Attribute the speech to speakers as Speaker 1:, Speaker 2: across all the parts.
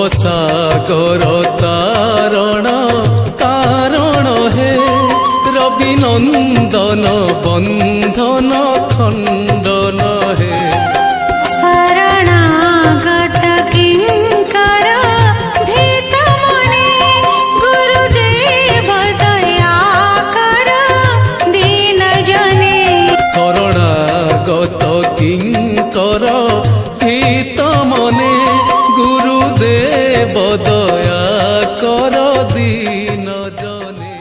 Speaker 1: भवसागर तारण कारण हे रवि नंदन बंधन खंडन हे
Speaker 2: शरणागत किंकर भीत मने गुरुदेव दया कर दीन जने
Speaker 1: शरणागत किंकर हित मने गुरुदेव दया कर दीन जने।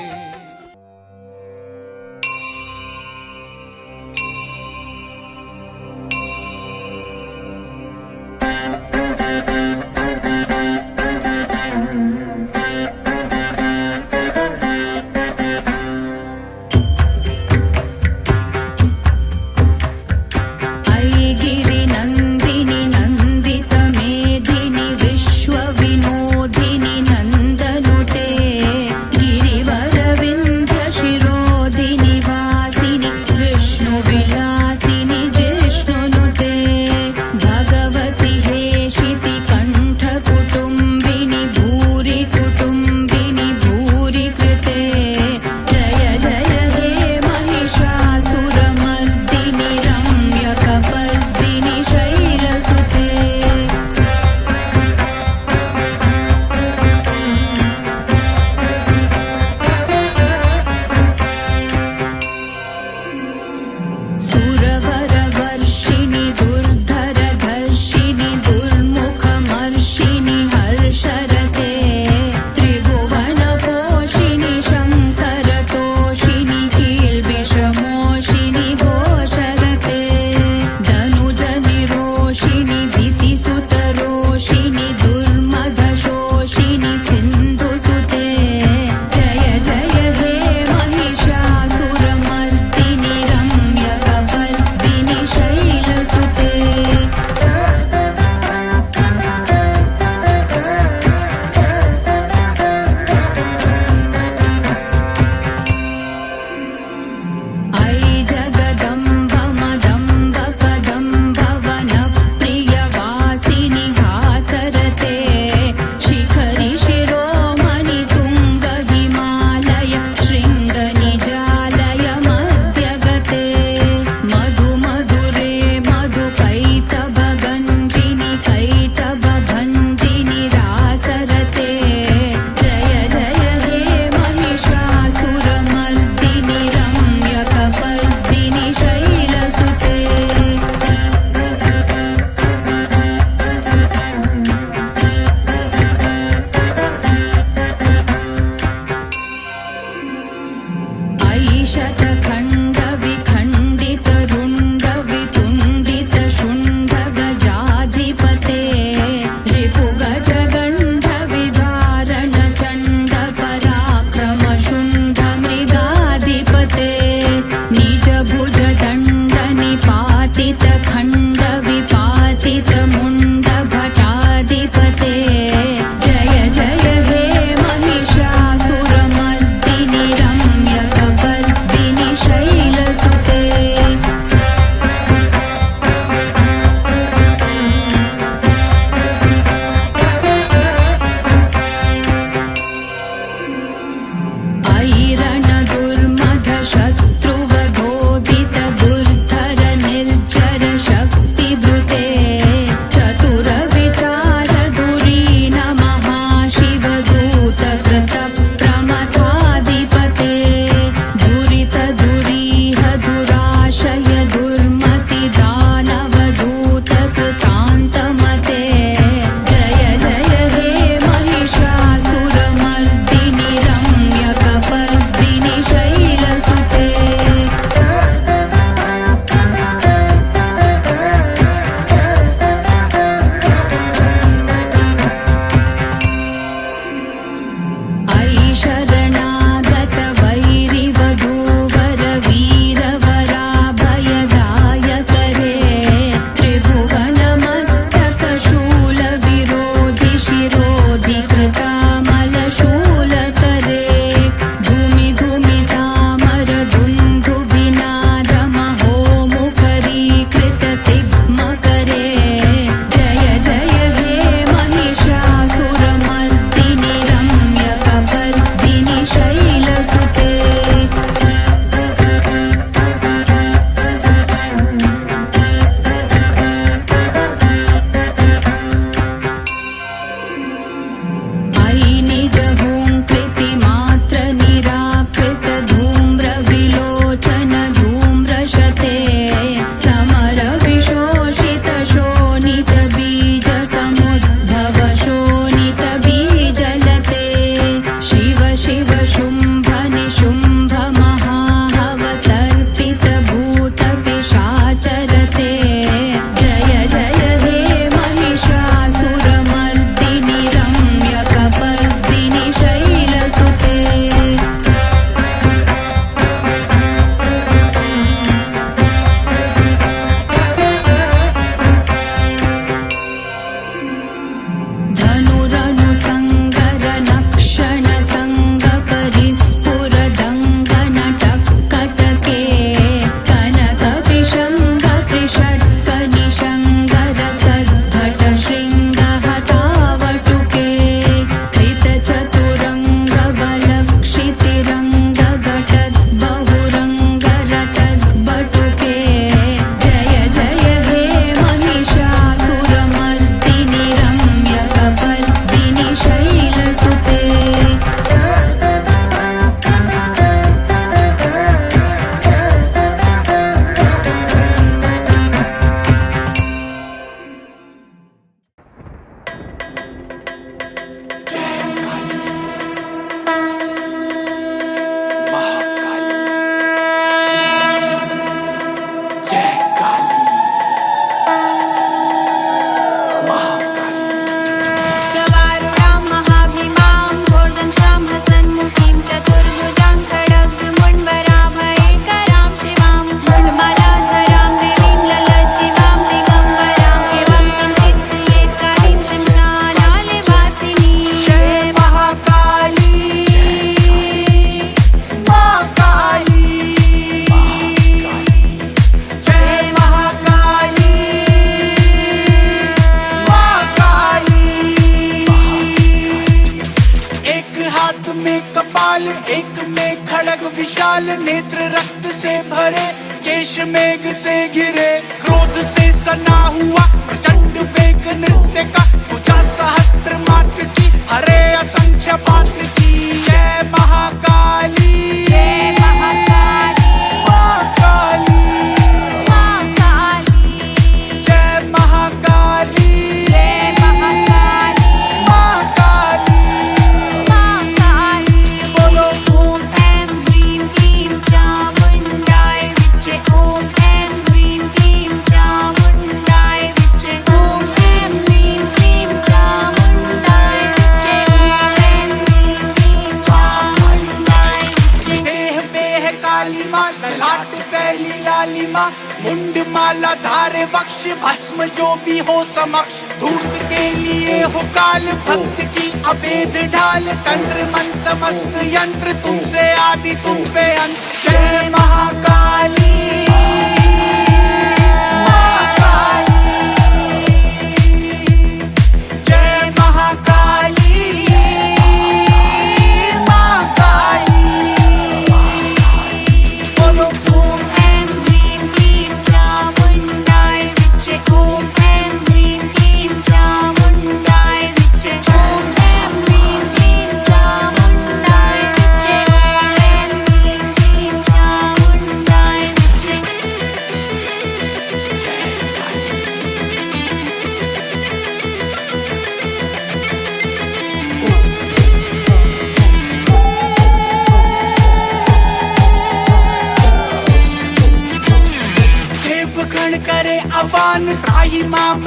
Speaker 2: ऐगिरि नन्दिनि नन्दित मेधिनि विश्व विनोदिनि नन्दनुते गिरिवर विन्ध्य शिरोधिनि वासिनि विष्णु विलासिनि जिष्णुनुते भगवति हेशिति कण्ठ कुटुम्बिनि भूरि कुटुम्बिनि भूरि कृते जय जय हे महिषासुरमर्दिनि रम्यकपर्दिनि शैलसुते सुरवरवर्षिणि दुर्धरधर्षिणि दुर्मुखमर्षिणि हर्षरते त्रिभुवनपोषिणि शङ्करतोषिणि कील्बिषमोषिणि घोषरते धनुजनिरोषिणि दितिसुतरोषिणि दुर्मदशोषिणि सिन्धुसुते जय जय हे महिषासुरमर्दिनि रम्यकपर्दिनि सञ्चरते जय जय हे महिषासुरमर्दिनि रम्यकपर्दिनि शैलसुते धनुरनुसङ्गर नक्षण सङ्गपरिस्फुरदङ्गनटकटके कनकविशङ्ग पृषट्क निशङ्गर सद्घट शृङ्गहतावटुके कृतचतुरङ्ग बलक्षितिरङ्ग घटद् बहुरङ्गरतद् बटुके जय जय हे महिषासुरमर्दिनि रम्यकपर्दिनि शैलसुते
Speaker 3: शवारुणां महाभीमां घोरदंशां चतुर्भुजां खड्गमुण्डवराभयकरां शिवां झुण्डमालाधरां देवीं ललज्जीवां दिगम्बरां एवं संकीर्तयेत्कालीं श्मशानालयवासिनीं
Speaker 4: जय महाकाली माँ काली जय महाकाली माँ काली एक हाथ में कपाल एक में खड़ग विशाल नेत्र रक्त से भरे केश मेघ से घिरे क्रोध से सना हुआ प्रचंड वेग नृत्य का पूजा सहस्त्र मात्र की हरे असंख्य पात्र की जय महाकाली
Speaker 3: जय महाकाली
Speaker 4: माँ काली
Speaker 3: महाकाली
Speaker 4: जय महाकाली
Speaker 3: जय महाकाली
Speaker 4: माँ काली
Speaker 3: महाकाली
Speaker 4: बोलो
Speaker 3: ॐ ऐं ह्रीं क्लीं चामुण्डाय विच्चे ॐ ऐं ह्रीं क्लीं चामुण्डाय विच्चे ॐ ऐं ह्रीं क्लीं चामुण्डाय विच्चे ॐ ऐं ह्रीं क्लीं चामुण्डाय विच्चे
Speaker 4: देह पे है काली माँ ललाट फैली लाली माँ मुंड माला धारे वक्ष भस्म जो भी हो समक्ष धूर्त के लिए हो काल भक्त की अभेद ढाल तंत्र मन समस्त यंत्र तुमसे आदि तुम पे अंत जय महाकाली माँ काली जय महाकाली माँ काली बोलो
Speaker 3: ॐ ऐं ह्रीं क्लीं चामुण्डाय विच्चे ॐ ऐं ह्रीं क्लीं चामुण्डाय विच्चे ॐ ऐं ह्रीं क्लीं चामुण्डाय विच्चे ॐ ऐं ह्रीं क्लीं चामुण्डाय विच्चे
Speaker 4: देवगण करे आह्वान त्राही माम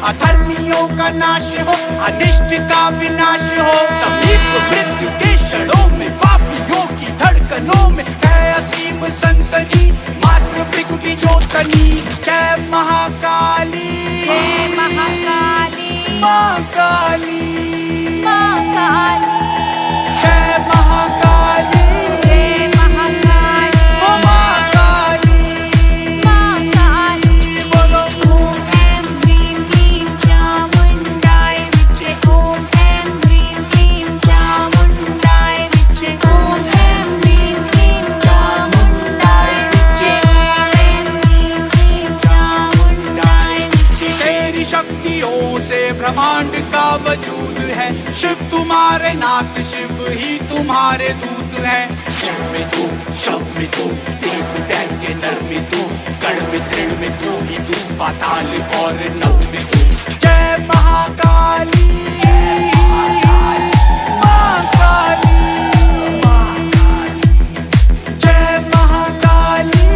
Speaker 4: अधर्मियों का नाश हो अनिष्ट का विनाश हो समीप मृत्यु के क्षणों में पापियों की धड़कनों में है असीम सनसनी मात्र बिगुटी जोतनी जय महाकाली
Speaker 3: जय महाकाली
Speaker 4: माँ काली
Speaker 3: महाकाली
Speaker 4: जय महाकाली
Speaker 3: जय महाकाली
Speaker 4: ओ माँ काली
Speaker 3: महाकाली
Speaker 4: बोलो
Speaker 3: ॐ ऐं ह्रीं क्लीं चामुण्डाय विच्चे ॐ ऐं ह्रीं क्लीं चामुण्डाय विच्चे ॐ ऐं ह्रीं क्लीं चामुण्डाय विच्चे ॐ ऐं ह्रीं क्लीं चामुण्डाय विच्चे
Speaker 4: तेरी शक्तियों से ब्रह्मांड का वजूद है शिव तुम्हारे नाथ शिव ही तुम्हारे दूत हैं शिव में तू शव में तू देव दैत्य नर में तू गण में तृण में तू ही तू पाताल और नव में तू जय महाकाली महाकाली जय महाकाली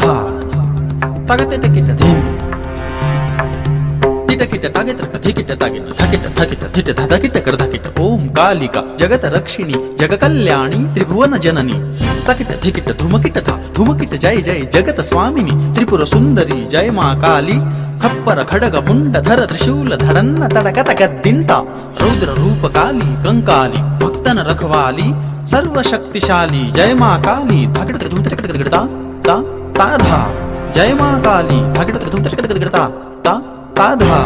Speaker 5: धा तगते तकिट धीम तिटकिट तागित्र धिकिट तागिन धकिट धकिट धिट धकिट करधकिट ओम कालिका जगत रक्षिणी जग कल्याणी त्रिभुवन जननी तकिट धिकिट धुमकिट धा धुमकिट जय जय जगत स्वामिनी त्रिपुर सुंदरी जय मा काली खप्पर खडग मुंड धर त्रिशूल धडन्न तडकत गद्दिंता रौद्र रूप काली कंकाली भक्तन रखवाली सर्व शक्तिशाली जय मा काली धकिट धुम तकिट ता ता धा जय मा काली धकिट धुम तकिट ता ता धा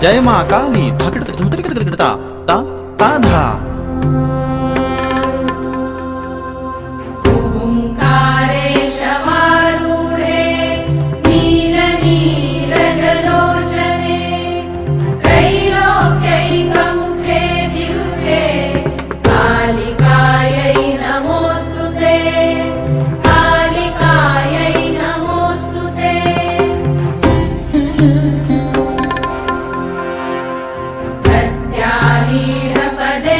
Speaker 5: जय मा काली धकिट धुम तकिट ता धा
Speaker 3: ओंकारेशवारूढे नीलनीरजलोचने त्रैलोक्यैकमुखे दिव्ये कालिकायै नमोऽस्तुते कालिकायै नमोऽस्तुते प्रत्यालीढपदे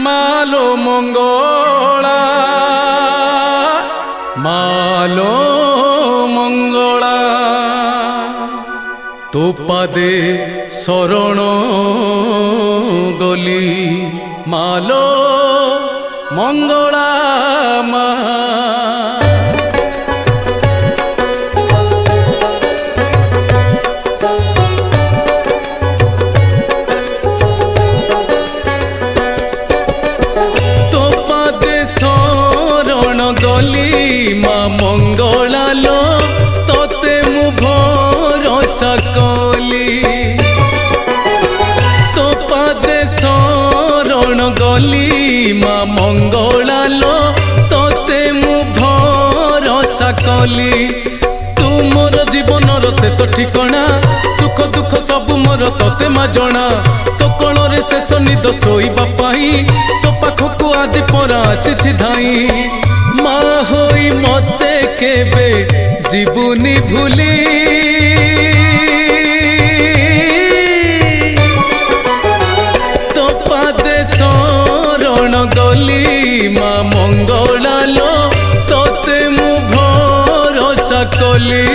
Speaker 1: ମାଲୋ ମଙ୍ଗଳା ମାଲୋ ମଙ୍ଗଳା ତୋ ପାଦେ ଶରଣ ଗଲି ମାଲୋ ମଙ୍ଗଳା ମା ତୋ ପାଦେ ଶରଣ ଗଲି ମା ମଙ୍ଗଳା ଲୋ ତତେ ମୁଁ ଭରସା କଲି ତୋ ପାଦେ ଶରଣ ଗଲି ମା ମଙ୍ଗଳା ଲୋ ତତେ ମୁଁ ଭରସା କଲି ତୁ ମୋର ଜୀବନର ଶେଷ ଠିକଣା ସୁଖ ଦୁଃଖ ସବୁ ମୋର ତତେ ମା ଜଣା ତୋ କୋଳରେ ଶେଷ ନିଦ ଶୋଇବା ପାଇଁ ତୋ ପାଖକୁ ଆଜି ପରା ଆସିଛି ଧାଇଁ ମା ହୋଇ ମତେ କେବେ ଯିବୁନି ଭୁଲି ତୋ ପାଦେ ଶରଣ ଗଲି ମା ମଙ୍ଗଳା ଲୋ ତତେ ମୁଁ ଭରସା କଲି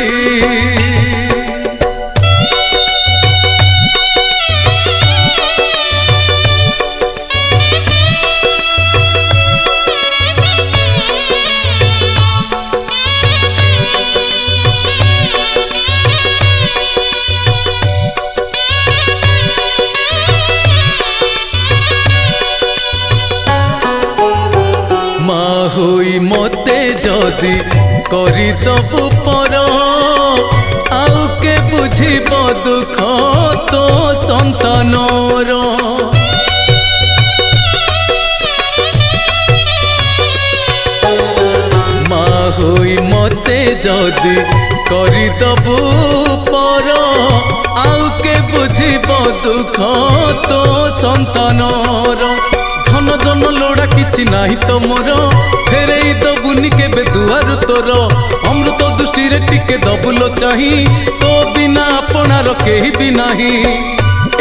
Speaker 1: মা হই মতে যদি করিদবু পর আউ কে বুঝিব দুঃখ তো সন্তানর মা হই মতে যদি করিদবু পর আউ কে বুঝিব দুঃখ তো সন্তানর ধন জন লোড়া কিছু নাই তোমর ফেরেই দবুনি কেবে দুয়ার তোর অমৃত দৃষ্টিরে টিকে দবুলো চাহি তো বিনা আপনার কেহি বি নাহি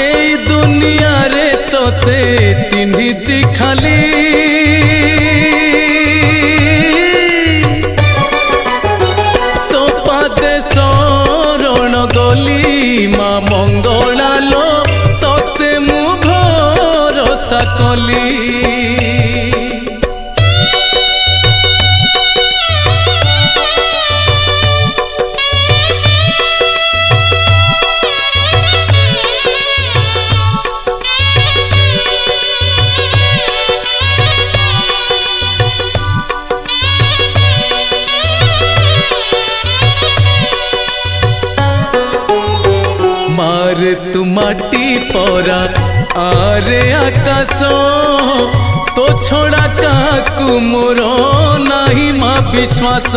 Speaker 1: এই দুনিয়ারে তোতে চিহ্নিছি খালি তো পাদে শরণ গলি মা মঙ্গলা লো তোতে মু ভরসা কলি मारे तू माटी परा आरे आकाश तो छोड़ा काकू मोर नाही मा विश्वास